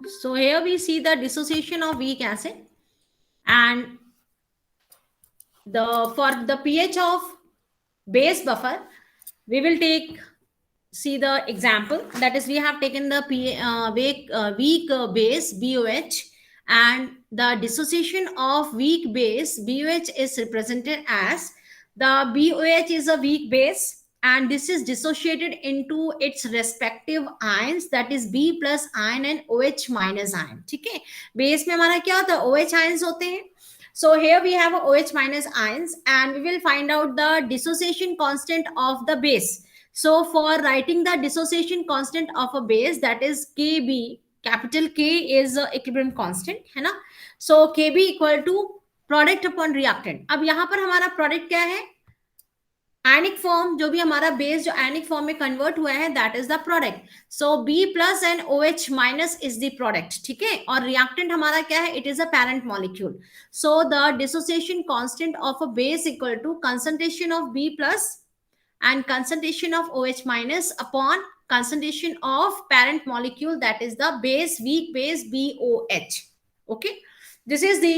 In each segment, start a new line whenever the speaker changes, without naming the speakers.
So here we see the dissociation of weak acid, and for the pH of base buffer, we will see the example. That is, we have taken the weak base BOH, and the dissociation of weak base BOH is represented as the BOH is a weak base, and this is dissociated into its respective ions, that is B plus ion and OH minus ion. ठीक है, base में हमारा क्या होता है, OH ions होते हैं. So here we have OH minus ions, and we will find out the dissociation constant of the base. So for writing the dissociation constant of a base, that is Kb, capital K is equilibrium constant, है ना. So Kb equal to product upon reactant. अब यहाँ पर हमारा product क्या है, ionic form, जो भी हमारा बेस जो आयनिक फॉर्म में कन्वर्ट हुआ है, that is the product. So B plus and OH minus is the product. ठीक है, और रिएक्टेंट हमारा क्या है, it is a parent molecule. So the dissociation constant of a base equal to concentration of B plus and concentration of OH minus upon concentration of parent molecule, that is the base, weak base BOH. Okay, this is the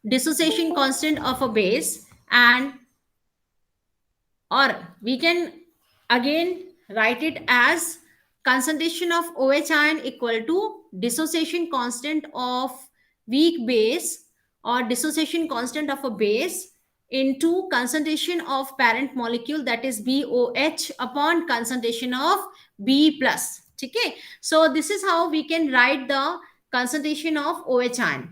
dissociation constant of a base, and or we can again write it as concentration of OH ion equal to dissociation constant of weak base or dissociation constant of a base into concentration of parent molecule, that is BOH upon concentration of B plus. Okay, so this is how we can write the concentration of OH ion.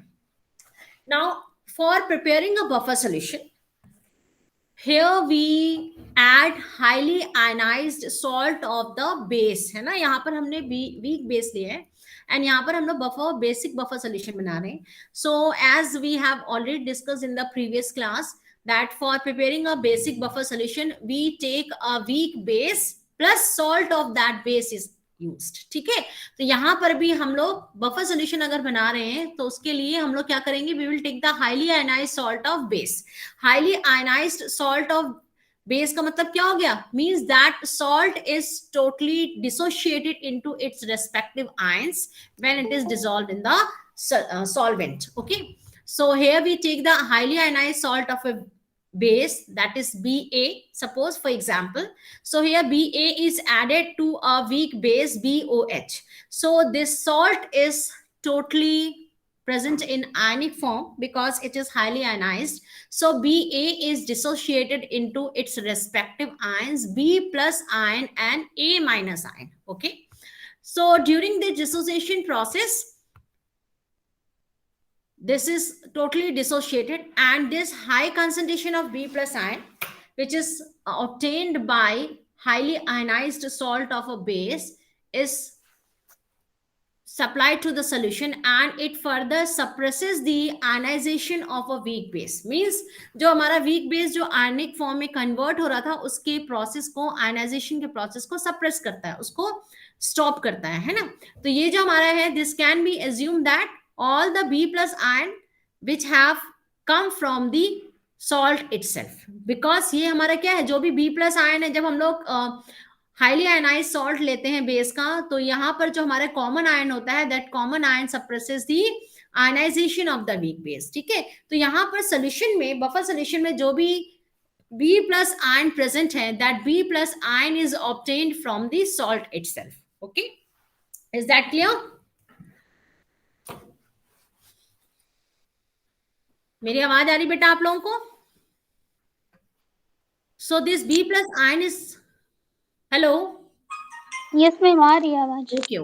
Now for preparing a buffer solution, here we add highly ionized salt of the base, है ना. यहाँ पर हमने weak base लिया है, and यहाँ पर हम लोग basic buffer solution बना रहे हैं. So as we have already discussed in the previous class, that for preparing a basic buffer solution, we take a weak base plus salt of that base is used. ठीक है, तो यहाँ पर भी हम लोग बफर सोल्यूशन अगर बना रहे हैं तो उसके लिए हम लोग क्या करेंगे, we will take the highly ionised salt of base. Highly ionised salt of base का मतलब क्या हो गया, means that salt is totally dissociated into its respective ions when it is dissolved in the solvent. Okay, so here we take the highly ionized salt of a base, that is Ba, suppose for example. So here Ba is added to a weak base BOH. So this salt is totally present in ionic form because it is highly ionized. So Ba is dissociated into its respective ions, B plus ion and A minus ion. Okay, so during the dissociation process, this is totally dissociated, and this high concentration of B plus ion, which is obtained by highly ionized salt of a base, is supplied to the solution, and it further suppresses the ionization of a weak base. Means जो हमारा weak base जो ionic form में convert हो रहा था, उसके process को, ionization के process को suppress करता है, उसको stop करता है ना. तो ये जो हमारा है, this can be assumed that all the B plus ion which have come from the salt itself, because ये हमारा क्या है, जो भी B plus ion है, जब हम लोग हाईली आयनाइज सॉल्ट लेते हैं बेस का, तो यहाँ पर जो हमारा कॉमन आयन होता है, that common ion suppresses the ionisation of the weak base. ठीक है, तो यहाँ पर सोल्यूशन में, बफर सोल्यूशन में जो भी B plus ion present है, that B plus ion is obtained from the salt itself. Okay, is that clear? मेरी आवाज आ रही बेटा आप लोगों को? So this B plus ion is, hello?
Yes ma'am, aa rahi hai awaaz.
Okay.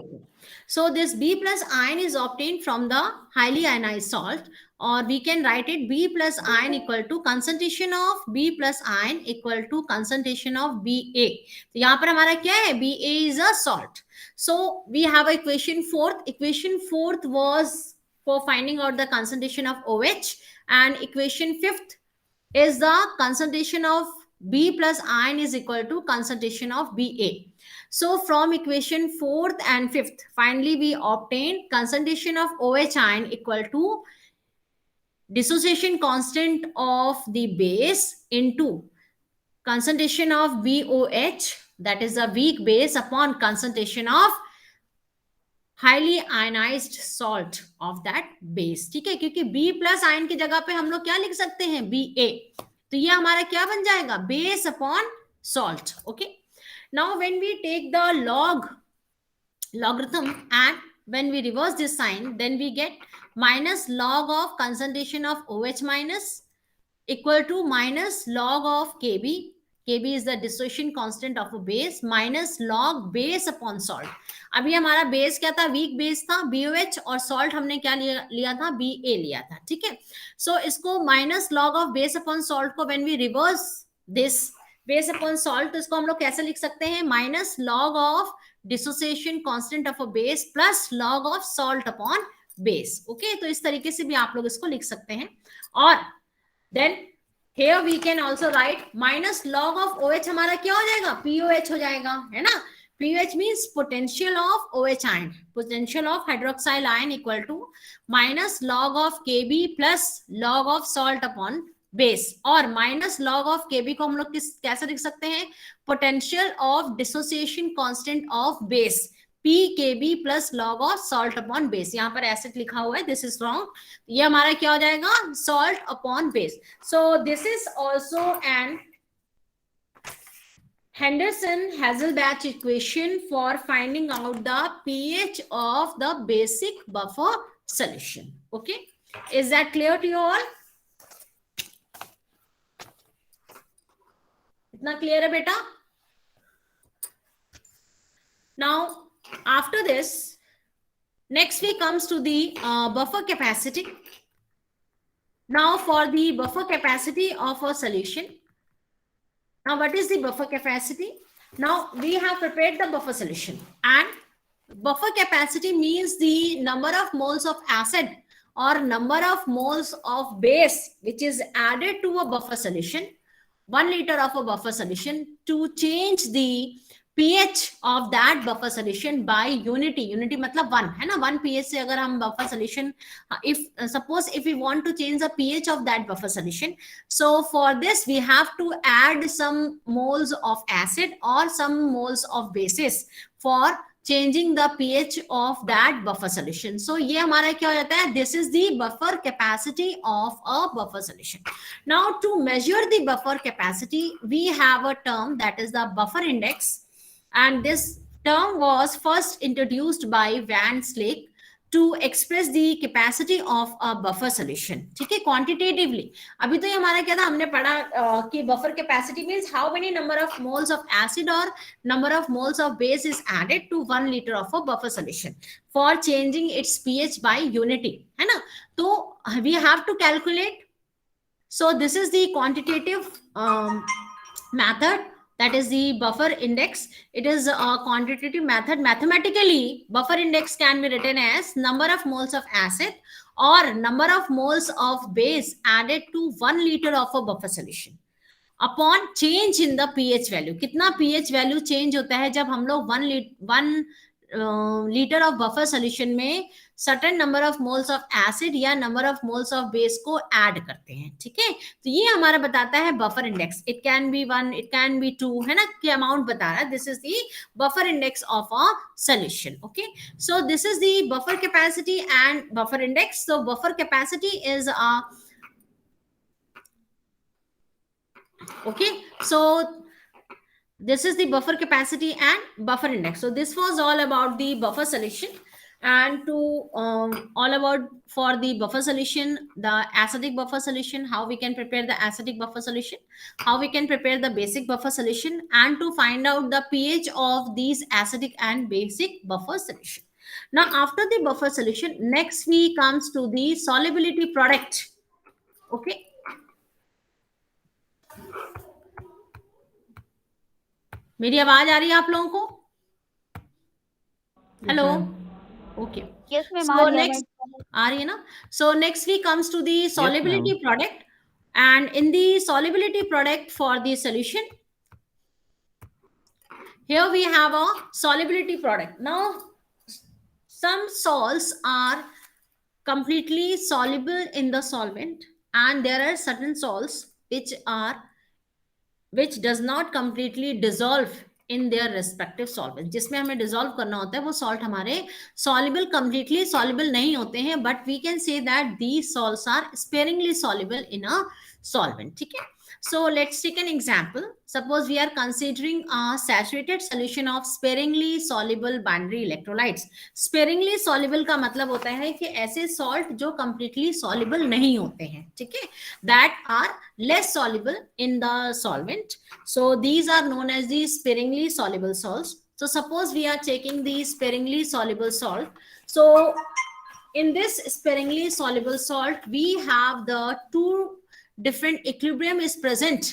So this B plus ion is obtained from the highly ionized salt, or we can write it B plus ion equal to concentration of B plus ion equal to concentration of Ba. तो यहाँ पर हमारा क्या है, Ba is a salt. So we have equation fourth. Equation fourth was for finding out the concentration of OH, and equation fifth is the concentration of B plus ion is equal to concentration of Ba. So from equation 4th and 5th, finally we obtain concentration of OH ion equal to dissociation constant of the base into concentration of BOH, that is a weak base, upon concentration of highly ionised salt of that base, ठीक है, क्योंकि B plus ion की जगह पे हम लोग क्या लिख सकते हैं, बी ए, तो ये हमारा क्या बन जाएगा, base upon salt. Okay, now when we take the logarithm and when we reverse this sign, then we get minus log of concentration of OH minus equal to minus log of Kb. Kb is the dissociation constant of a base minus log base upon salt. अभी हमारा base क्या था, weak base था BOH, और salt हमने क्या लिया था, BA लिया था, ठीक है. सो इसको minus log of base upon salt को when we reverse this base upon salt, तो इसको हम लोग कैसे लिख सकते हैं, minus log of dissociation constant of a base plus log of salt upon base. Okay, तो इस तरीके से भी आप लोग इसको लिख सकते हैं. और then here we can also write minus log of OH हमारा क्या हो जाएगा, POH हो जाएगा, है ना. POH means potential of OH ion, potential of hydroxyl ion equal to minus log of Kb plus log of salt upon base. और minus log of Kb को हम लोग कैसे लिख सकते हैं, potential of dissociation constant of base PKb plus log of salt upon base. यहाँ पर एसिड लिखा हुआ है, this is wrong. ये हमारा क्या हो जाएगा, salt upon base. So this is also an Henderson-Hasselbalch equation for finding out the pH of the basic buffer solution. Okay, is that clear to you all? इतना clear है बेटा? Now after this, next we comes to the buffer capacity. Now for the buffer capacity of a solution, now what is the buffer capacity? Now we have prepared the buffer solution, and buffer capacity means the number of moles of acid or number of moles of base which is added to a buffer solution, 1 liter of a buffer solution, to change the pH of that buffer solution by unity. Unity मतलब 1 है ना, 1 pH से अगर हम buffer solution, if suppose if we want to change the pH of that buffer solution, so for this we have to add some moles of acid or some moles of bases for changing the pH of that buffer solution. So ये हमारा क्या हो जाता है, this is the buffer capacity of a buffer solution. Now to measure the buffer capacity, we have a term that is the buffer index, and this term was first introduced by Van Slyke to express the capacity of a buffer solution. ठीक है, quantitatively. अभी तो ये हमारा क्या था, हमने पढ़ा कि buffer capacity means how many number of moles of acid or number of moles of base is added to 1 liter of a buffer solution for changing its pH by unity, है ना. तो we have to calculate. So this is the quantitative method, that is the buffer index. It is a quantitative method. Mathematically, buffer index can be written as number of moles of acid or number of moles of base added to 1 liter of a buffer solution upon change in the pH value. कितना pH value change होता है जब हम लोग 1 liter of buffer solution में certain number of moles of acid या number of moles of base को add करते हैं, ठीक है. तो ये हमारा बताता है buffer index. It can be 1, it can be 2, है ना, कि amount बता रहा है. This is the buffer index of a solution. Okay, so this is the buffer capacity and buffer index. So buffer capacity is okay, so this is the buffer capacity and buffer index. So this was all about the buffer solution, and to all about for the buffer solution, the acidic buffer solution, how we can prepare the acidic buffer solution, how we can prepare the basic buffer solution, and to find out the pH of these acidic and basic buffer solution. Now after the buffer solution, next we comes to the solubility product. Okay, मेरी आवाज आ रही है आप लोगों को? Hello, okay.
Yes, ma'am.
So next आ रही है ना. So next we comes to the solubility product, and in the solubility product for the solution, here we have a solubility product. Now some salts are completely soluble in the solvent, and there are certain salts which does not completely dissolve in their respective solvent, जिसमें हमें dissolve करना होता है वो salt हमारे soluble, completely soluble नहीं होते हैं, but we can say that these salts are sparingly soluble in a solvent. ठीक है. So let's take an example. Suppose we are considering a saturated solution of sparingly soluble binary electrolytes. Sparingly soluble का मतलब होता है कि ऐसे salt जो completely soluble नहीं होते हैं, ठीक है, that are less soluble in the solvent. So these are known as the sparingly soluble salts. So suppose we are taking the sparingly soluble salt. So in this sparingly soluble salt, we have the two different equilibrium is present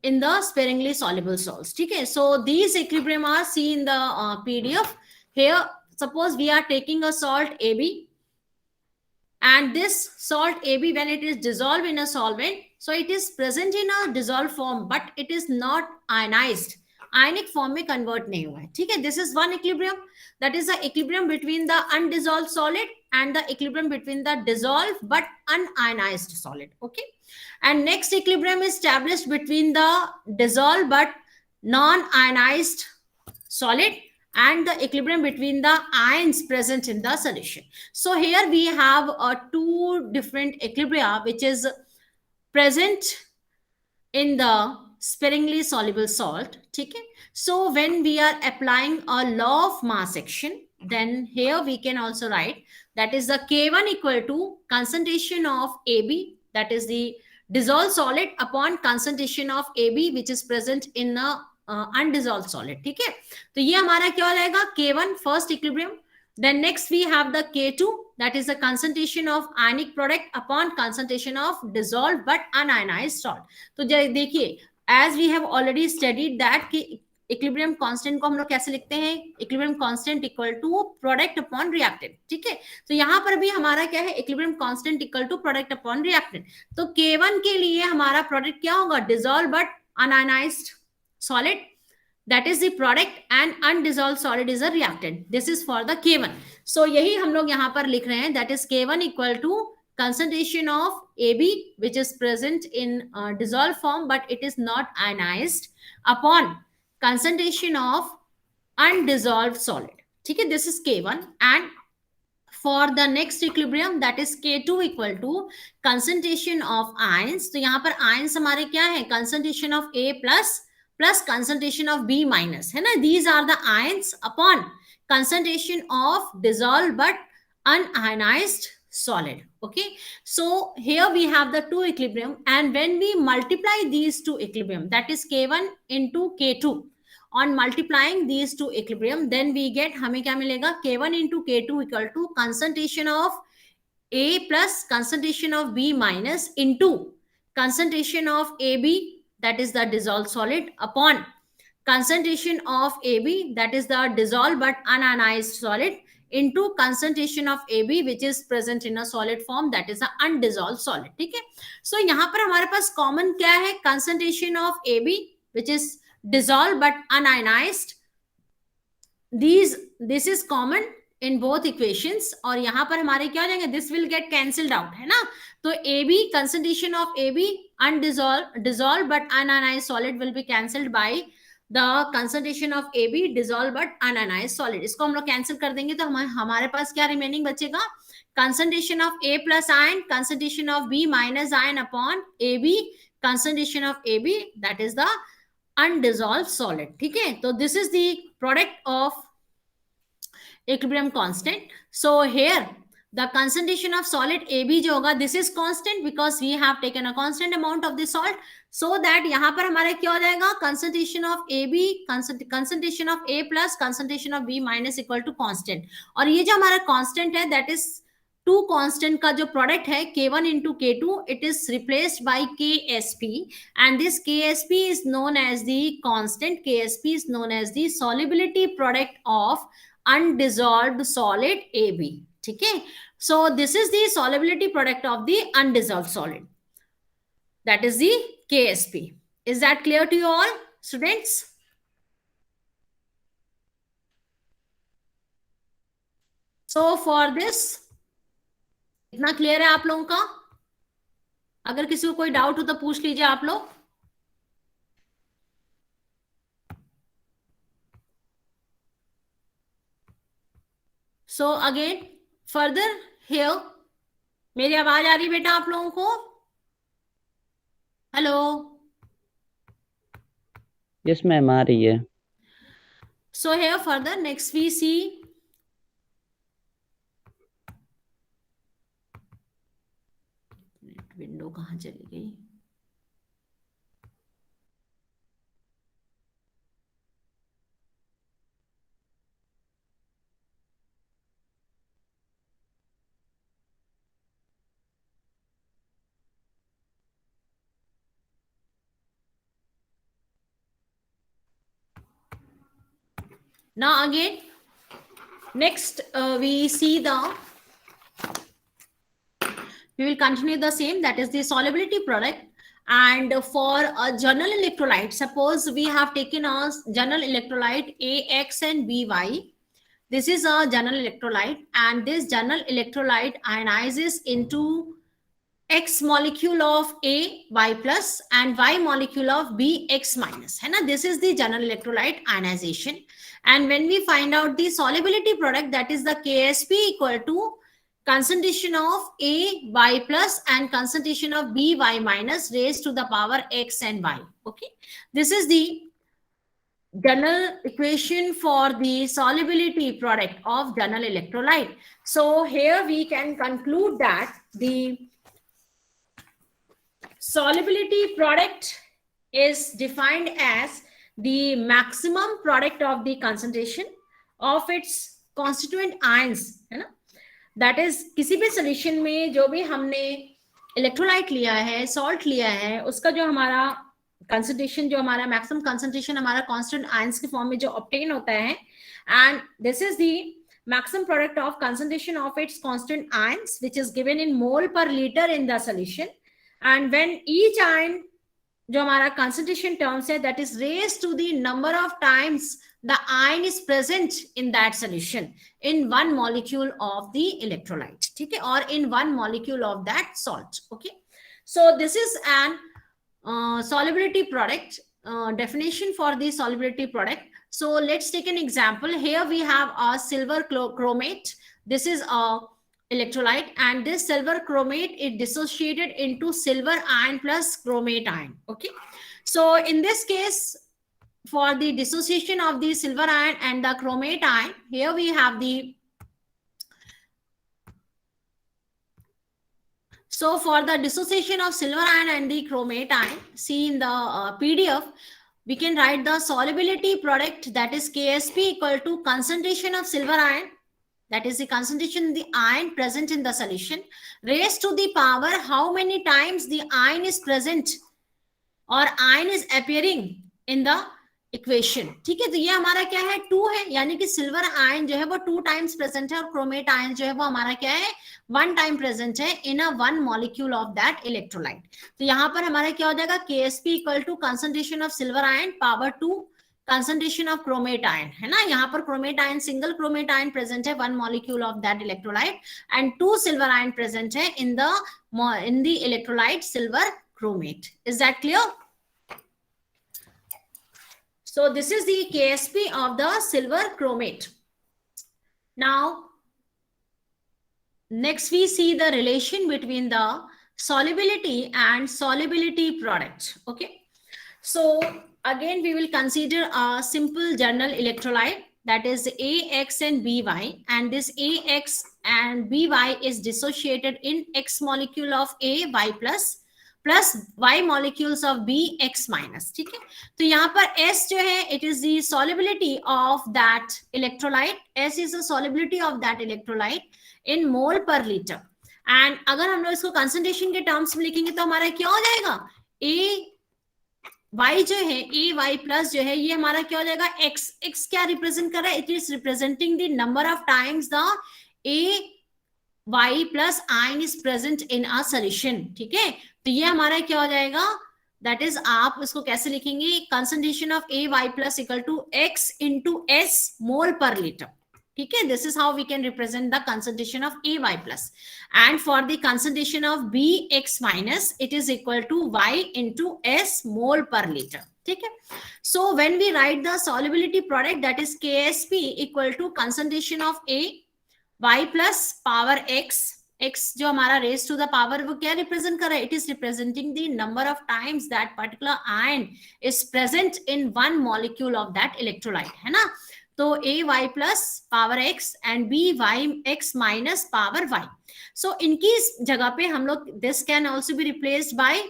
in the sparingly soluble salts. Okay, so these equilibrium are seen in the PDF. Here suppose we are taking a salt AB, and this salt AB, when it is dissolved in a solvent, so it is present in a dissolved form, but it is not ionized, ionic form में convert नहीं हुआ है. ठीक है, this is one equilibrium, that is the equilibrium between the undissolved solid and the equilibrium between the dissolved but unionized solid. Okay, and next equilibrium is established between the dissolved but non-ionized solid and the equilibrium between the ions present in the solution. So here we have two different equilibria which is present in the sparingly soluble salt. Okay, so when we are applying a law of mass action, then here we can also write that is the K1 equal to concentration of AB, that is the dissolved solid, upon concentration of AB which is present in a undissolved solid. ठीक है, तो ये हमारा क्या हो जाएगा, K1 first equilibrium. Then next we have the K2, that is the concentration of ionic product upon concentration of dissolved but unionized salt. तो देखिए, as we have already studied that कि इक्विलिब्रियम कांस्टेंट को हम लोग कैसे लिखते हैं, equilibrium constant equal to product upon reactant. ठीक है, तो यहां पर भी हमारा क्या है, equilibrium constant equal to product upon reactant. तो K1 के लिए हमारा प्रोडक्ट क्या होगा, dissolve but unionised solid, that is the product, and undissolved solid is a reactant. This is for the K1. So यही हम लोग यहाँ पर लिख रहे हैं, that is K1 equal to concentration of AB which is present in dissolved form but it is not ionized, upon concentration of undissolved solid. ठीक है, this is K1. And for the next equilibrium, that is K2 equal to concentration of ions. तो यहाँ पर ions हमारे क्या है, concentration of A plus concentration of B minus, है ना, these are the ions upon concentration of dissolved but unionized solid. Okay, so here we have the two equilibrium, and when we multiply these two equilibrium, that is K1 into K2, on multiplying these two equilibrium, then we get, हमें क्या मिलेगा, K1 into K2 equal to concentration of A plus concentration of B minus into concentration of AB, that is the dissolved solid, upon concentration of AB, that is the dissolved but unionized solid, into concentration of AB which is present in a solid form, that is the undissolved solid. ठीक है, so यहाँ पर हमारे पास common क्या है, concentration of AB which is dissolved but unionized. This is common in both equations, और यहाँ पर हमारे क्या हो जाएंगे, this will get cancelled out, है ना. तो AB, concentration of AB dissolved but unionized solid will be cancelled by the concentration of AB dissolved but unionized solid. इसको हम लोग कैंसिल कर देंगे तो हमारे पास क्या रिमेनिंग बचेगा, concentration of A plus ion, concentration of B minus ion upon AB, concentration of AB, that is the undissolved solid. ठीक है, तो this is the product of equilibrium constant. So here the concentration of solid AB जो होगा, this is constant because we have taken a constant amount of the salt, so that यहाँ पर हमारा क्या हो जाएगा, concentration of AB, concentration of A plus concentration of B minus equal to constant. और ये जो हमारा constant है, that is टू कांस्टेंट का जो प्रोडक्ट है K1 into K2, it is replaced by KSP, and this KSP is known as the constant. KSP is known as the solubility product of undissolved solid AB. ठीक है, so this is the solubility product of the undissolved solid, that is the KSP. Is that clear to you all, students? So for this, इतना clear है आप लोगों का? अगर किसी को कोई डाउट हो तो पूछ लीजिए आप लोग. So again further here, मेरी आवाज आ रही बेटा आप लोगों को? हेलो?
यस मैम आ रही है.
So here further next we see window कहाँ चली गई? Now again, next we see we will continue the same, that is the solubility product. And for a general electrolyte, suppose we have taken a general electrolyte AX and BY. This is a general electrolyte, and this general electrolyte ionizes into X molecule of A Y plus and Y molecule of B X minus. This is the general electrolyte ionization. And when we find out the solubility product, that is the KSP equal to concentration of A Y plus and concentration of B Y minus raised to the power X and Y. Okay, this is the general equation for the solubility product of general electrolyte. So here we can conclude that the solubility product is defined as the maximum product of the concentration of its constituent ions, है ना? That is किसी भी solution में जो भी हमने electrolyte लिया है, salt लिया है, उसका जो हमारा concentration, जो हमारा maximum concentration हमारा constant ions के form में जो obtain होता है, and this is the maximum product of concentration of its constant ions, which is given in mole per liter in the solution. And when each ion जो हमारा concentration terms है, that is raised to the number of times the ion is present in that solution in one molecule of the electrolyte, ठीक है, or in one molecule of that salt. Okay, so this is an solubility product definition for the solubility product. So let's take an example. Here we have a silver chromate. This is a electrolyte, and this silver chromate is dissociated into silver ion plus chromate ion. Okay, so in this case, for the dissociation of the silver ion and the chromate ion, here we have the, so for the dissociation of silver ion and the chromate ion, see in the PDF, we can write the solubility product, that is KSP equal to concentration of silver ion, that is the concentration of the ion present in the solution, raised to the power how many times the ion is present or ion is appearing in the equation. ठीक है, तो ये हमारा क्या है, 2 है, यानी कि सिल्वर आयन जो है वो 2 टाइम्स प्रेजेंट है और क्रोमेट आयन जो है वो हमारा क्या है, 1 टाइम प्रेजेंट है in a 1 molecule of that electrolyte. तो यहाँ पर हमारा क्या हो जाएगा, KSP equal to concentration of silver ion power 2 concentration of chromate ion, है ना. यहाँ पर chromate ion, single chromate ion present है 1 molecule of that electrolyte, and 2 silver ion present है in the electrolyte silver chromate. Is that clear? So this is the KSP of the silver chromate. Now, next we see the relation between the solubility and solubility product. Okay. So again, we will consider a simple general electrolyte, that is AX and BY, and this AX and BY is dissociated in X molecule of A Y plus Y molecules of B X minus. ठीक है, तो यहाँ पर S जो है, it is the solubility of that electrolyte. S is the solubility of that electrolyte in mole per liter. And अगर हम लोग इसको concentration के terms में लिखेंगे तो हमारा क्या हो जाएगा, Y जो है, A Y plus जो है, ये हमारा क्या हो जाएगा, X क्या represent कर रहा है, it is representing the number of times the A Y plus ion is present in a solution. ठीक है, तो ये हमारा क्या हो जाएगा, दैट इज, आप इसको कैसे लिखेंगे, concentration of A Y plus equal to X into S mole per litre. ठीक है, this is how we can represent the concentration of A Y plus, and for the concentration of B X minus it is equal to Y into S mole per litre. ठीक है, so when we write the solubility product, that is KSP equal to concentration of A y plus power x, x जो हमारा race to the power वो क्या represent कर रहा है? It is representing the number of times that particular ion is present in one molecule of that electrolyte, है ना. तो A Y plus power X and B Y X minus power Y. So इनकी जगह पे हम लोग this can also be replaced by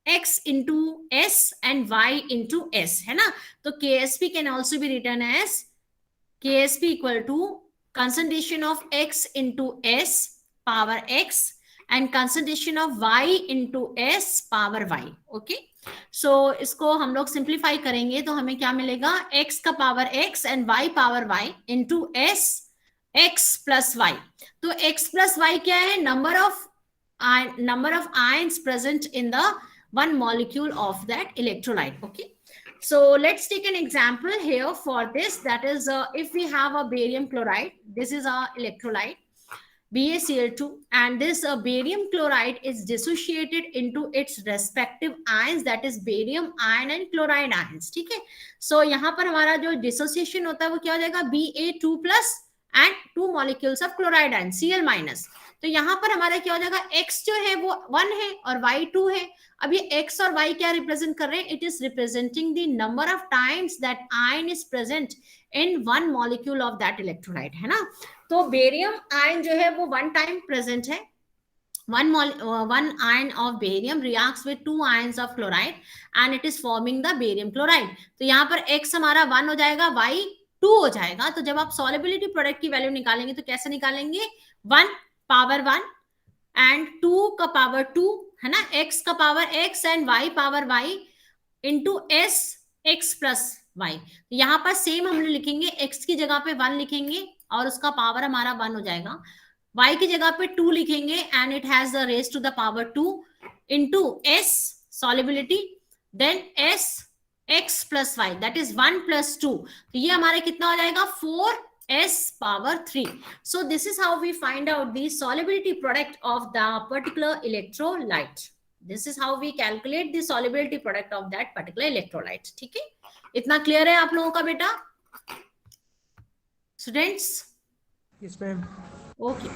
x into s and y into s, है ना. तो ksp can also be written as ksp equal to concentration of x into s power x and concentration of y into s power y. Okay, so इसको हम लोग simplify करेंगे तो हमें क्या मिलेगा? x का power x and y power y into s x plus y. तो x plus y क्या है? number of ions present in the one molecule of that electrolyte. Okay, so let's take an example here for this. That is, if we have a barium chloride, this is our electrolyte BaCl2, and this barium chloride is dissociated into its respective ions, that is barium ion and chloride ions. ठीक है, so यहाँ पर हमारा जो dissociation होता है वो क्या हो जाएगा? Ba2 plus and 2 molecules of chloride ion Cl minus. तो यहाँ पर हमारा क्या हो जाएगा? x जो है वो 1 है और y 2 है. अब ये x और y क्या रिप्रेजेंट कर रहे हैं? It is representing the number of times that ion is present in one molecule of that electrolyte, है ना. तो बेरियम आयन जो है वो 1 टाइम प्रेजेंट है. one ion of barium reacts with 2 ions of chloride and it is forming the barium chloride. तो यहाँ पर x हमारा 1 हो जाएगा, y 2 हो जाएगा. तो जब आप सॉलिबिलिटी प्रोडक्ट की वैल्यू निकालेंगे तो कैसे निकालेंगे? 1 पावर 1 एंड 2 का पावर 2, है ना. x का power x and y power y into s x plus y. यहाँ पर सेम हम लिखेंगे, x की जगह पे 1 लिखेंगे और उसका पावर हमारा 1 हो जाएगा. y की जगह पे 2 लिखेंगे and it has the raise to the power 2 into s solubility, then s x plus y, that is 1 plus 2. तो ये हमारे कितना हो जाएगा? 4s power 3. So this is how we find out the solubility product of the particular electrolyte. This is how we calculate the solubility product of that particular electrolyte. ठीक है, इतना clear है आप लोगों का बेटा? Students?
Yes, ma'am.
Okay.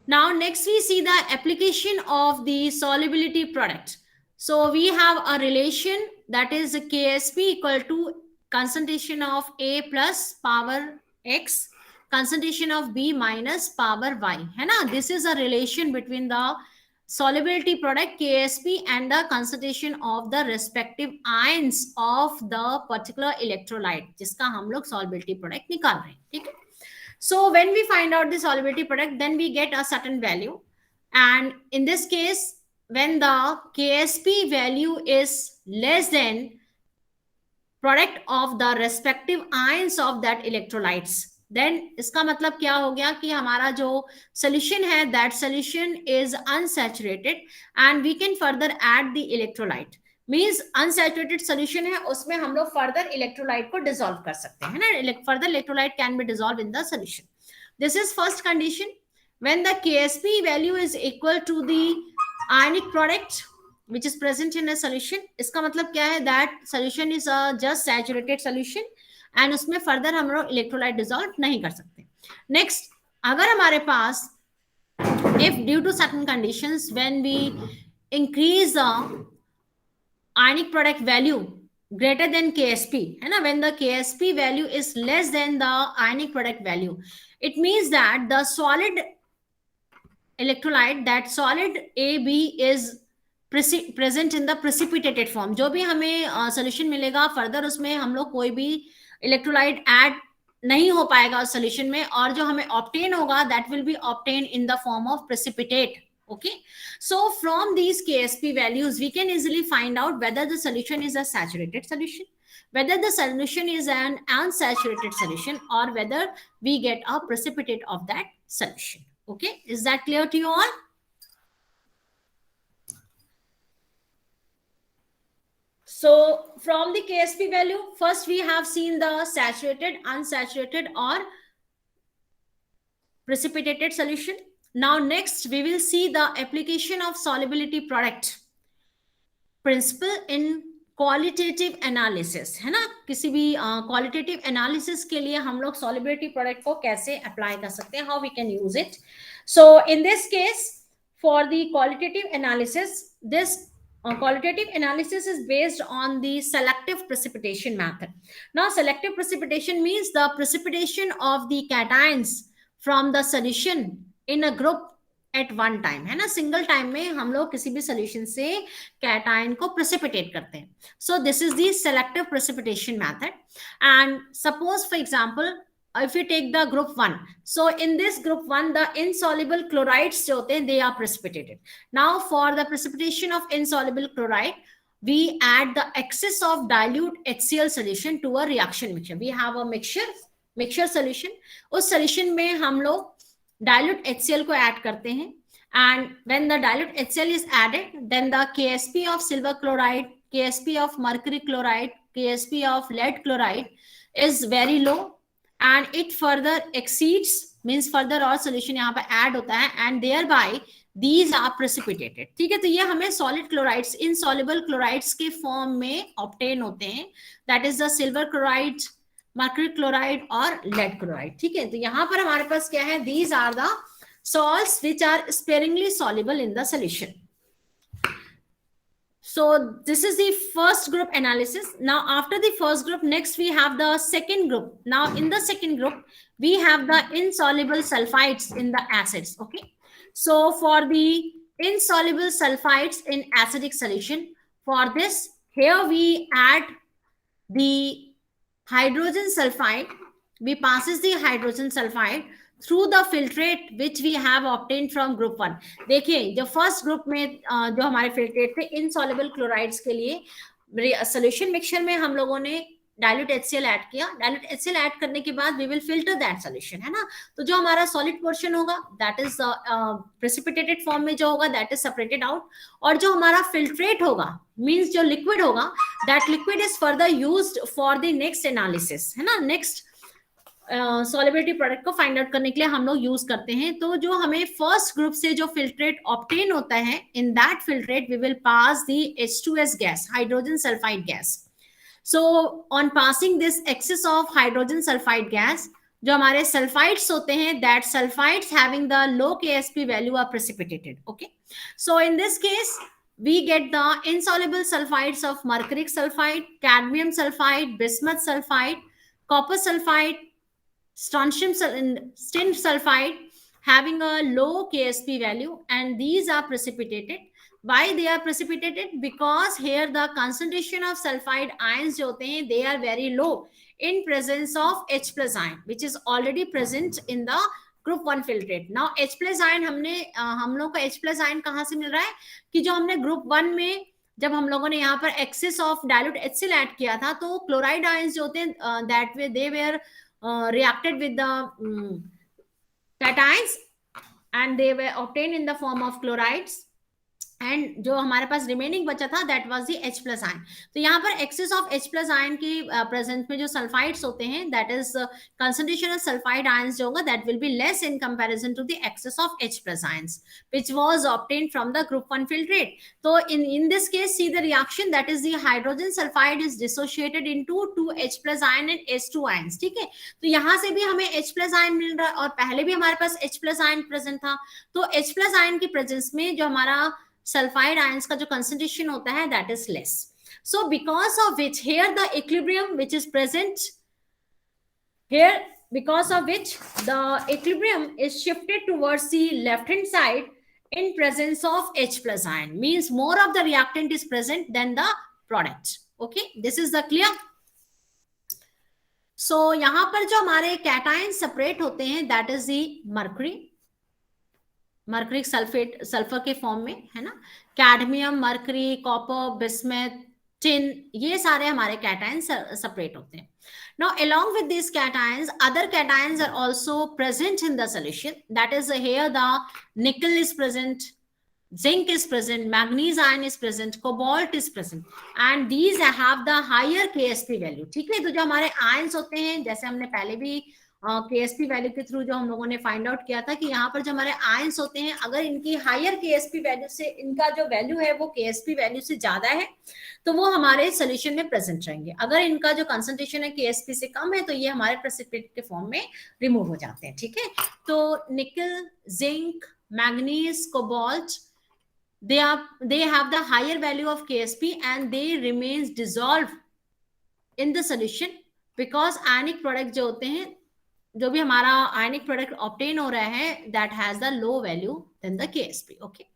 Now next we see the application of the solubility product. So we have a relation that is Ksp equal to concentration of A plus power X, concentration of B minus power Y, है ना. This is a relation between the solubility product Ksp and the concentration of the respective ions of the particular electrolyte जिसका हम लोग solubility product निकाल रहे हैं. ठीक है. So when we find out the solubility product, then we get a certain value, and in this case when the Ksp value is less than product of the respective ions of that electrolytes, then इसका मतलब क्या हो गया कि हमारा जो solution है that solution is unsaturated and we can further add the electrolyte. Means unsaturated solution है, उसमें हम लोग further electrolyte को dissolve कर सकते हैं ना. Further electrolyte can be dissolved in the solution. This is first condition. When the Ksp value is equal to the ionic product which is present in a solution, इसका मतलब क्या है? That solution is a just saturated solution and उसमें further हम लोग electrolyte dissolve नहीं कर सकते. Next, अगर हमारे पास if due to certain conditions when we increase the ionic product value greater than Ksp, है ना, when the Ksp value is less than the ionic product value, it means that the solid electrolyte, that solid AB is present in the precipitated form. जो भी हमें solution मिलेगा further उसमें हम लोग कोई भी electrolyte add नहीं हो पाएगा उस solution में, और जो हमें obtain होगा that will be obtained in the form of precipitate. Okay, so from these Ksp values we can easily find out whether the solution is a saturated solution, whether the solution is an unsaturated solution, or whether we get a precipitate of that solution. Okay, is that clear to you all? So from the Ksp value, first we have seen the saturated, unsaturated or precipitated solution. Now next we will see the application of solubility product principle in qualitative analysis, है ना, किसी भी qualitative analysis के लिए हम लोग solubility product को कैसे अप्लाई कर सकते हैं, how we can use it. So in this case for the qualitative analysis, this qualitative analysis is based on the selective precipitation method. Now selective precipitation means the precipitation of the cations from the solution in a group at one time, है ना, single time में हम लोग किसी भी solution से cation को precipitate करते हैं. So this is the selective precipitation method. And suppose for example if you take the group 1, so in this group 1 the insoluble chlorides jo hote hain, they are precipitated. Now for the precipitation of insoluble chloride, we add the excess of dilute HCl solution to a reaction mixture. We have a mixture solution. उस solution में हम लोग dilute HCl को add करते हैं, and when the dilute HCl is added, then the KSP of silver chloride, KSP of mercury chloride, KSP of lead chloride is very low, and it further exceeds, means further और solution यहाँ पे add होता है, and thereby these are precipitated. ठीक है, तो ये हमें solid chlorides, insoluble chlorides के form में obtain होते हैं, that is the silver chloride, mercury chloride और lead chloride. ठीक है, तो यहाँ पर हमारे पास क्या है, these are the salts which are sparingly soluble in the solution. So this is the first group analysis. Now after the first group, next we have the second group. Now in the second group we have the insoluble sulfides in the acids. Okay, so for the insoluble sulfides in acidic solution, for this here we add the hydrogen sulfide. We passes the hydrogen sulfide through the filtrate which we have obtained from group 1. देखिए जो first group में जो हमारे filtrate थे insoluble chlorides के लिए, solution mixture में हम लोगों ने डाइल्यूट HCl ऐड किया. डाइल्यूट HCl ऐड करने के बाद we will filter that solution, है ना. तो जो हमारा सॉलिड पोर्शन होगा दैट इज प्रेसिपिटेटेड फॉर्म में जो होगा दैट इज सेपरेटेड आउट, और जो हमारा फिल्ट्रेट होगा मींस जो लिक्विड होगा that liquid is further used for the next analysis, है ना. नेक्स्ट सॉल्युबिलिटी प्रोडक्ट को फाइंड आउट करने के लिए हम लोग यूज करते हैं. तो जो हमें फर्स्ट ग्रुप से जो फिल्ट्रेट ऑब्टेन होता है, in that filtrate we will pass the H2S gas, hydrogen sulphide gas. So on passing this excess of hydrogen sulphide gas, जो हमारे सल्फाइड्स होते हैं that sulphides having the low KSP value are precipitated. Okay, so in this case we get the insoluble sulfides of mercuric sulfide, cadmium sulfide, bismuth sulfide, copper sulfide, strontium tin sulfide having a low KSP value, and these are precipitated. Why they are precipitated? Because here the concentration of sulfide ions जो होते हैं they are very low in presence of H plus ion which is already present in the group 1 filtrate. Now H plus ion हम लोग को H plus ion कहाँ से मिल रहा है कि जो हमने group 1 में जब हम लोगों ने यहाँ पर excess of dilute HCl add किया था, तो क्लोराइड आयंस जो होते हैं that way they were reacted with the cations and they were obtained in the form of chlorides, and जो हमारे पास रिमेनिंग बचा था that was the H plus ion. तो यहाँ पर excess of H plus ion के प्रेजेंस में जो सल्फाइड्स होते हैं that is concentration of sulphide ions जो होगा that will be less in comparison to the excess of H plus ions which was obtained from the group 1 filtrate. तो in this case see the reaction that is the hydrogen sulphide is dissociated into 2 H plus ion and H2 ions. ठीक है, तो यहाँ से भी हमें H plus ion मिल रहा है और पहले भी हमारे पास H प्लस आयन प्रेजेंट था. तो H प्लस आयन की प्रेजेंस में जो हमारा सल्फाइड आयंस का जो कंसंट्रेशन होता है that is less. So because of which here the equilibrium which is present here, because of which the equilibrium is shifted towards the left hand side in presence of H plus ion, means more of the reactant is present than the product. Okay, this is the clear. So यहाँ पर जो हमारे cation separate होते हैं that is the mercury sulphate, sulphur के form में, है ना. Cadmium, mercury, copper, bismuth, tin, ये सारे हमारे कैटायन सेपरेट होते हैं. Now along with these cations, other cations are also present in the solution. That is here the nickel is present, zinc is present, manganese ion is present, cobalt is present, and these have the higher KSP value. ठीक है, तो जो हमारे ions होते हैं जैसे हमने पहले भी KSP वैल्यू के थ्रू जो हम लोगों ने फाइंड आउट किया था कि यहाँ पर जो हमारे आयंस होते हैं, अगर इनकी हायर KSP वैल्यू से, इनका जो वैल्यू है वो KSP वैल्यू से ज्यादा है तो वो हमारे सोल्यूशन में प्रेजेंट रहेंगे। अगर इनका जो कंसंट्रेशन है KSP से कम है तो ये हमारे प्रेसिपिटेट के फॉर्म में रिमूव हो जाते हैं। ठीक है, तो निकल, zinc, manganese, cobalt, they have the higher value of KSP and they remains dissolved in the solution because ionic product जो होते हैं, जो भी हमारा ionic product obtain हो रहा है, that has the low value than the KSP. Okay,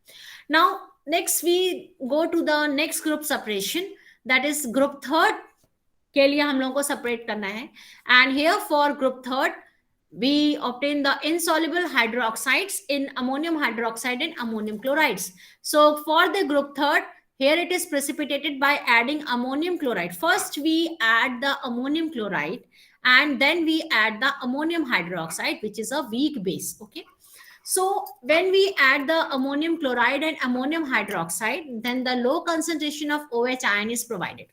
now next we go to the next group separation, that is group third के लिए हम लोगों को separate करना है, and here for group third we obtain the insoluble hydroxides in ammonium hydroxide and ammonium chlorides. So for the group third, here it is precipitated by adding ammonium chloride. First we add the ammonium chloride and then we add the ammonium hydroxide, which is a weak base. Okay, so when we add the ammonium chloride and ammonium hydroxide, then the low concentration of OH ion is provided.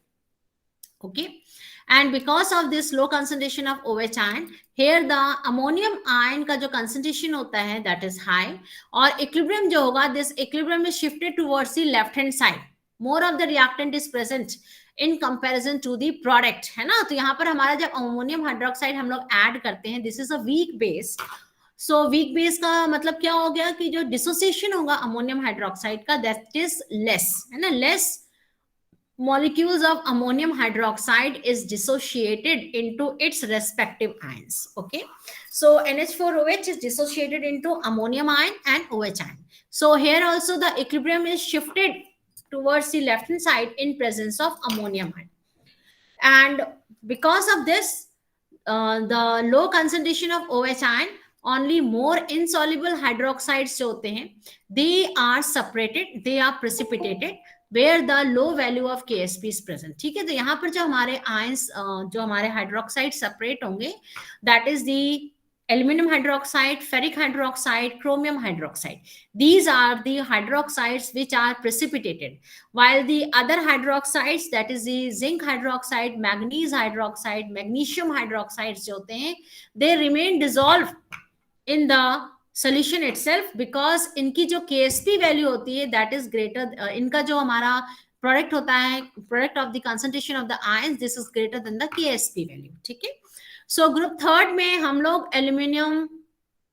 Okay, and because of this low concentration of OH ion, here the ammonium ion का जो concentration होता है that is high, और equilibrium जो होगा, this equilibrium is shifted towards the left hand side. More of the reactant is present in comparison to the product, है ना। तो यहाँ पर हमारा जब ammonium hydroxide हम लोग add करते हैं, this is a weak base. So weak base का मतलब क्या हो गया कि जो dissociation होगा ammonium hydroxide का, that is less, है ना। less molecules of ammonium hydroxide is dissociated into its respective ions. Okay, so NH4OH is dissociated into ammonium ion and OH ion. So here also the equilibrium is shifted towards the left hand side in presence of ammonium ion, and because of this the low concentration of OH ion, only more insoluble hydroxides जो होते हैं, they are separated, they are precipitated where the low value of KSP is present. ठीक है, तो यहाँ पर जो हमारे ions, जो हमारे hydroxide separate होंगे, that is the aluminum hydroxide, ferric hydroxide, chromium hydroxide. These are the hydroxides which are precipitated, while the other hydroxides, that is the zinc hydroxide, manganese hydroxide, magnesium hydroxides जो होते हैं, they remain dissolved in the solution itself because इनकी जो KSP value होती है that is greater, इनका जो हमारा प्रोडक्ट होता है, product of the concentration of the ions, this is greater than the KSP value. ठीक है, सो ग्रुप थर्ड में हम लोग aluminium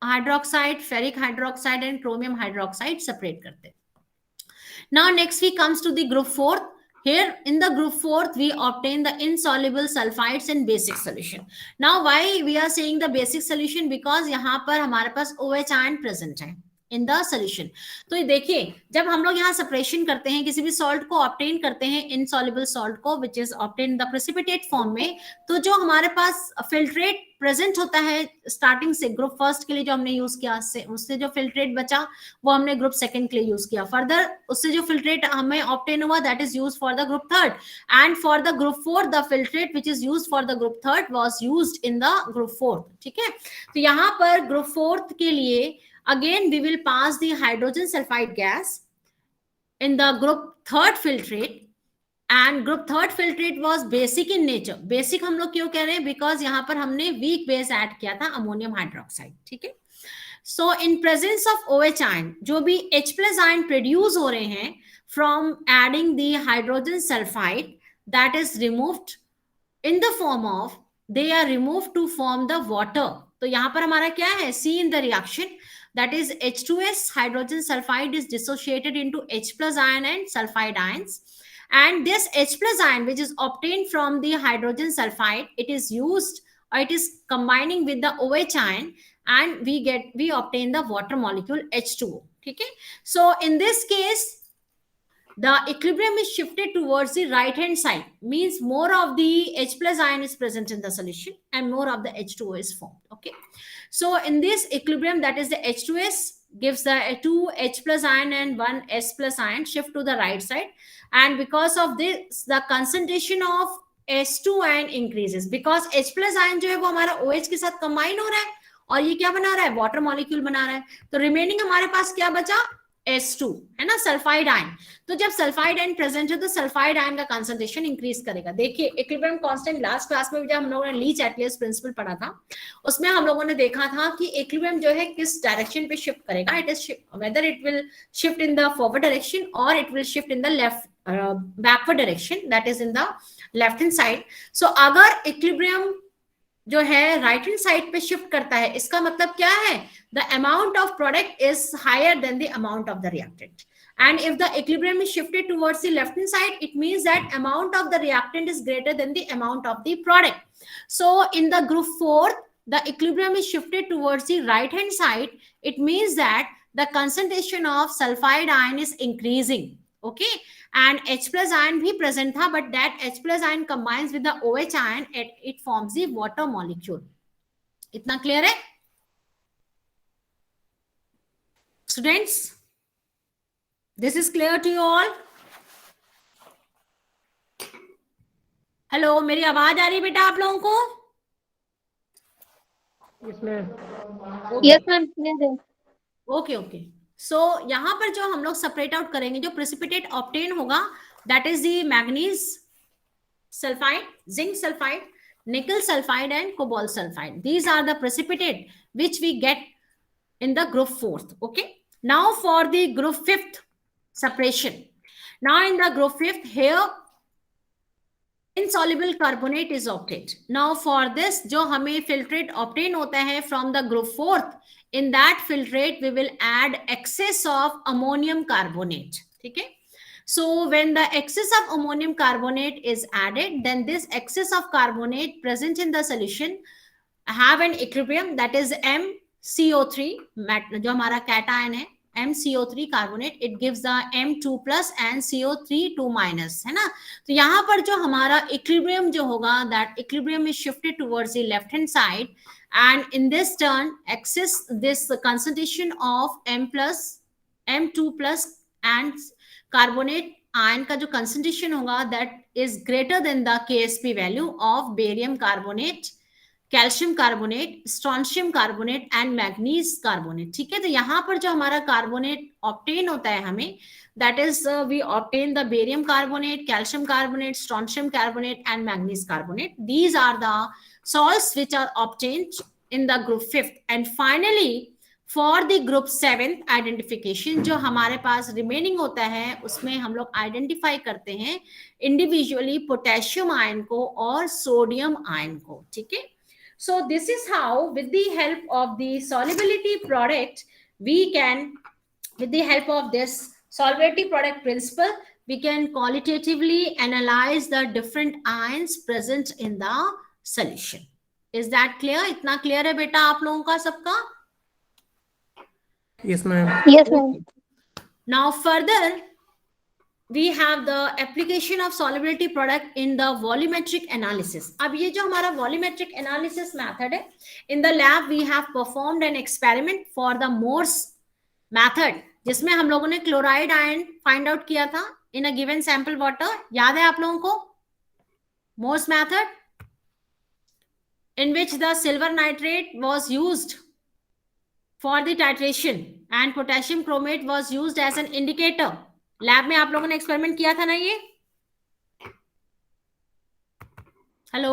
hydroxide, ferric hydroxide and chromium hydroxide separate करते हैं। Now next we comes to the group fourth. Here in the group fourth, we obtain the insoluble sulfides in basic solution. Now why we are saying the basic solution? Because यहाँ पर हमारे पास OH ion present है in the solution. तो देखिए, जब हम लोग यहाँ separation करते हैं, किसी भी salt को obtain करते हैं, insoluble salt को, which is obtained in the precipitate form में, तो जो हमारे पास filtrate present होता है starting से, group first के लिए जो हमने use किया, उससे जो filtrate बचा वो हमने group second के लिए use किया, further उससे जो filtrate हमें obtain हुआ, that is used for the group third, and for the group fourth the filtrate which is used for the group third was used in the group fourth. ठीक है, तो यहाँ पर group fourth के लिए again we will pass the hydrogen sulfide gas in the group third filtrate, and group third filtrate was basic in nature. basic हम लोग क्यों कह रहे हैं? because यहाँ पर हमने weak base add किया था ammonium hydroxide. ठीक है, so in presence of OH ion, जो भी H plus ion produce हो रहे हैं from adding the hydrogen sulfide, that is removed in the form of, they are removed to form the water. तो यहाँ पर हमारा क्या है? C in the reaction, that is H2S hydrogen sulfide is dissociated into H plus ion and sulfide ions, and this H plus ion which is obtained from the hydrogen sulfide, it is used, or it is combining with the OH ion, and we obtain the water molecule H2O. ठीक है, so in this case the equilibrium is shifted towards the right hand side, means more of the H plus ion is present in the solution and more of the H2O is formed. Okay, so in this equilibrium, that is the H2S gives the 2 H plus ion and 1 S plus ion shift to the right side, and because of this the concentration of S2 ion increases, because H plus ion जो है वो हमारा OH के साथ combine हो रहा है और ये क्या बना रहा है? वाटर मॉलिक्यूल बना रहा है, तो रिमेनिंग हमारे पास क्या बचा? S2 है ना, सल्फाइड आयन। तो जब सल्फाइड आयन प्रेजेंट है तो सल्फाइड आयन का कंसंट्रेशन इंक्रीज करेगा। देखिए इक्विलिब्रियम कांस्टेंट लास्ट क्लास में जब हम लोगों ने लीच एटलियस प्रिंसिपल पढ़ा था, उसमें हम लोगों ने देखा था कि इक्विलिब्रियम जो है किस डायरेक्शन पे शिफ्ट करेगा, it is whether it will shift in the forward direction और it will shift in the left backward direction, that is in the left hand side. So अगर इक्विलिब्रियम जो है राइट हैंड साइड पे shift करता है, इसका मतलब क्या है, the amount of product is higher than the amount of the reactant. And if the equilibrium is shifted towards the left hand side, it means that amount of the reactant is greater than the amount of the product. So in the group 4, the equilibrium is shifted towards the right hand side. It means that the concentration of sulfide ion is increasing. Okay, and H plus ion bhi present tha, but that H plus ion combines with the OH ion, it forms the water molecule. Itna clear hai students? This is clear to you all? Hello, मेरी आवाज आ रही है बेटा आप लोगों को?
Yes ma'am clear है।
Okay okay. सो यहाँ पर जो हम लोग सेपरेट आउट करेंगे, जो प्रेसिपिटेट ऑब्टेन होगा, that is the manganese sulphide, zinc sulphide, nickel sulphide and cobalt sulphide. These are the precipitate which we get in the group 4th. Okay, now for the group 5th separation. Now in the group 5th, here insoluble carbonate is obtained. Now for this, जो हमें filtrate obtain होता है from the group 4th, in that filtrate we will add excess of ammonium carbonate. ठीक है? So when the excess of ammonium carbonate is added, then this excess of carbonate present in the solution have an equilibrium, that is MCO3, जो हमारा cation है, MCO3 carbonate, it gives the M2 plus and CO3 2 minus, है ना? तो यहाँ पर जो हमारा equilibrium जो होगा, that equilibrium is shifted towards the left hand side, and in this turn excess, this concentration of M plus, M2 plus and carbonate ion का जो concentration होगा, that is greater than the KSP value of barium carbonate, calcium carbonate, strontium carbonate and manganese carbonate. ठीक है, तो यहाँ पर जो हमारा कार्बोनेट ऑब्टेन होता है हमें, that is we obtain the barium carbonate, calcium carbonate, strontium carbonate and manganese carbonate. These are the salts which are obtained in the group 5th. And finally for the group 7th identification, जो हमारे पास remaining होता है, उसमें हम लोग identify करते हैं इंडिविजुअली पोटेशियम आयन को और सोडियम आयन को. ठीक है, so this is how, with the help of the solubility product, we can, with the help of this solubility product principle, we can qualitatively analyze the different ions present in the solution. Is that clear? इतना clear है बेटा आप लोगों का सबका?
Yes, ma'am.
Yes ma'am.
Now further, we have the application of solubility product in the volumetric analysis. अब ये जो हमारा volumetric analysis method है, in the lab we have performed an experiment for the Morse method, जिसमें हम लोगों ने chloride ion find out किया था in a given sample water. याद है आप लोगों को Morse method, in which the silver nitrate was used for the titration and potassium chromate was used as an indicator. Lab में आप लोगों ने एक्सपेरिमेंट किया था ना ये? Hello,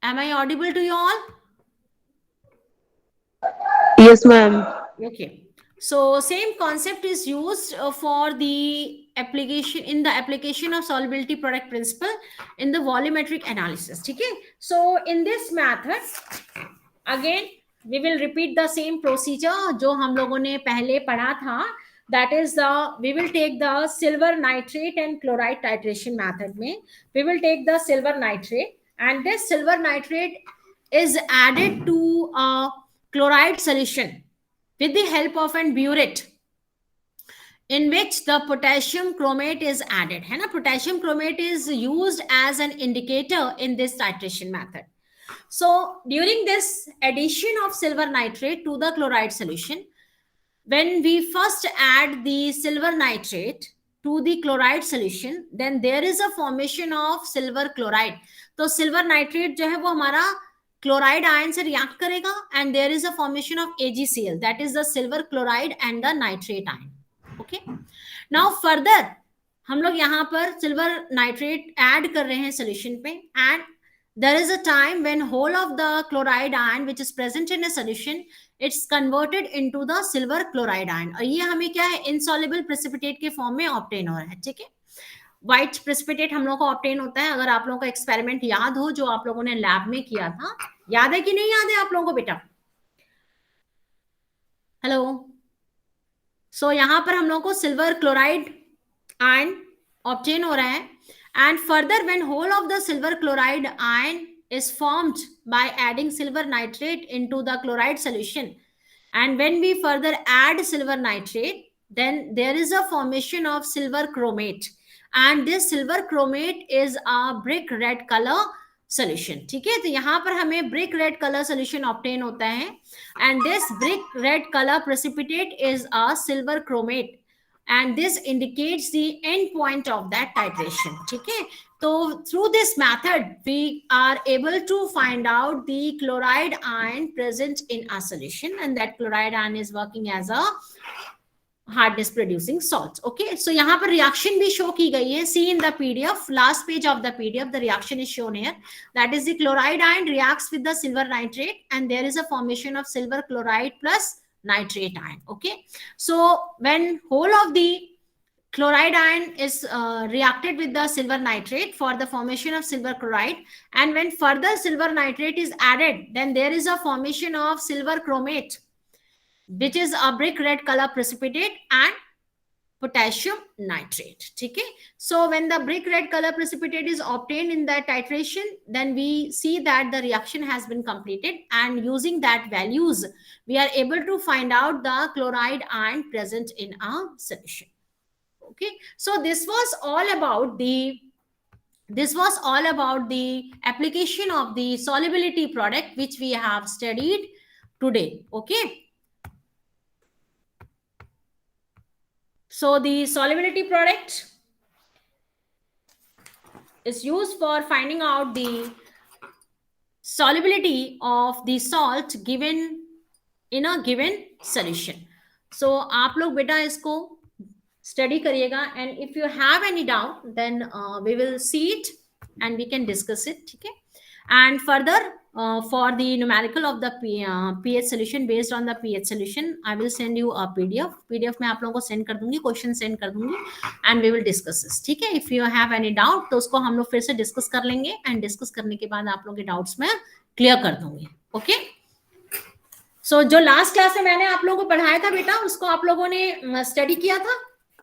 am I audible to you all?
Yes, ma'am.
Okay, so same concept is used for the application, in the application of solubility product principle in the volumetric analysis. ठीक है, so in this method again we will repeat the same procedure जो हम लोगों ने पहले पढ़ा था. That is the, we will take the silver nitrate and chloride titration method में, we will take the silver nitrate, and this silver nitrate is added to a chloride solution with the help of an burette, in which the potassium chromate is added, है ना? potassium chromate is used as an indicator in this titration method. So during this addition of silver nitrate to the chloride solution, when we first add the silver nitrate to the chloride solution, then there is a formation of silver chloride. तो silver nitrate जो है वो हमारा chloride ion से react करेगा and there is a formation of AgCl, that is the silver chloride and the nitrate ion. Okay, now further हम लोग यहाँ पर सिल्वर नाइट्रेट ऐड कर रहे हैं सोल्यूशन पे, and there is a time when whole of the chloride ion which is present in a solution, it's converted into the silver chloride ion, और ये हमें क्या है, insoluble precipitate के फॉर्म में ऑब्टेन हो रहा है। ठीक है, व्हाइट प्रेसिपिटेट हम लोग को ऑब्टेन होता है। अगर आप लोगों को एक्सपेरिमेंट याद हो जो आप लोगों ने लैब में किया था, याद है कि नहीं याद है आप लोगों को बेटा? हेलो, सो यहाँ पर हम लोग को सिल्वर क्लोराइड आयन ऑब्टेन हो रहा है, and further when whole of the silver chloride ion is formed by adding silver nitrate into the chloride solution, and when we further add silver nitrate, then there is a formation of silver chromate, and this silver chromate is a brick red color solution। ठीक है, तो यहाँ पर हमें brick red color solution obtain होता है, and this brick red color precipitate is a silver chromate, and this indicates the end point of that titration। ठीक है, तो through this method we are able to find out the chloride ion present in a solution, and that chloride ion is working as a hardness producing salt। okay, so यहाँ पर reaction भी show की गई है, see in the PDF, last page of the PDF the reaction is shown here, that is the chloride ion reacts with the silver nitrate and there is a formation of silver chloride plus nitrate ion। okay, so when whole of the chloride ion is reacted with the silver nitrate for the formation of silver chloride, and when further silver nitrate is added, then there is a formation of silver chromate, which is a brick red color precipitate, and potassium nitrate। ठीक है, so when the brick red color precipitate is obtained in that titration, then we see that the reaction has been completed, and using that values we are able to find out the chloride ion present in a solution। okay, so this was all about the application of the solubility product which we have studied today। okay, so the solubility product is used for finding out the solubility of the salt given in a given solution। so आप लोग बेटा इसको study करिएगा, and if you have any doubt then we will see it and we can discuss it। ठीक है, and further for the numerical of the pH solution based on the pH solution I will send you a PDF में आप लोगों को send कर दूंगी, question send कर दूंगी, and we will discuss this। ठीक है, if you have any doubt तो उसको हम लोग फिर से discuss कर लेंगे, and discuss करने के बाद आप लोगों के doubts में clear कर दूंगी। okay, so जो last class में मैंने आप लोगों को पढ़ाया था बेटा, उसको आप लोगों ने study किया था,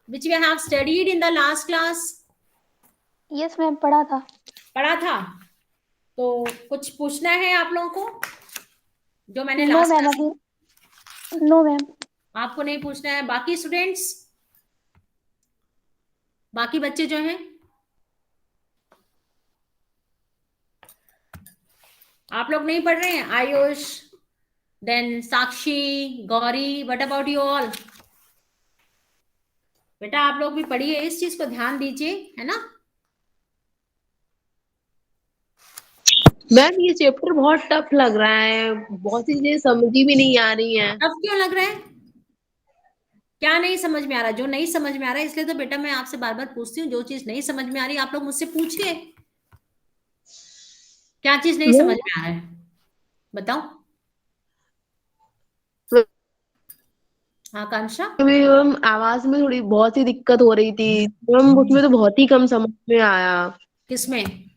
which we have studied in the last class।
Yes ma'am, पढ़ा था।
तो कुछ पूछना है आप लोगों को जो मैंने
नो
लास्ट
मैम,
क्लास,
अभी नो मैम।
आपको नहीं पूछना है? बाकी स्टूडेंट्स, बाकी बच्चे जो हैं, आप लोग नहीं पढ़ रहे हैं? Ayush, then Sakshi, Gauri, what about you all? बेटा आप लोग भी पढ़िए, इस चीज को ध्यान दीजिए, है ना?
मैम ये चैप्टर बहुत टफ लग रहा है, बहुत सी चीजें समझ ही भी नहीं आ रही हैं।
टफ क्यों लग रहा है? क्या नहीं समझ में आ रहा? जो नहीं समझ में आ रहा है, इसलिए तो बेटा मैं आपसे बार बार पूछती हूँ, जो चीज नहीं समझ में आ रही आप लोग मुझसे पूछिए। क्या चीज नहीं समझ में आ रहा है बताओ। आकांक्षा,
मैम आवाज में थोड़ी बहुत सी दिक्कत हो रही थी मैम, उसमें तो बहुत ही कम समझ में आया।
किसमें?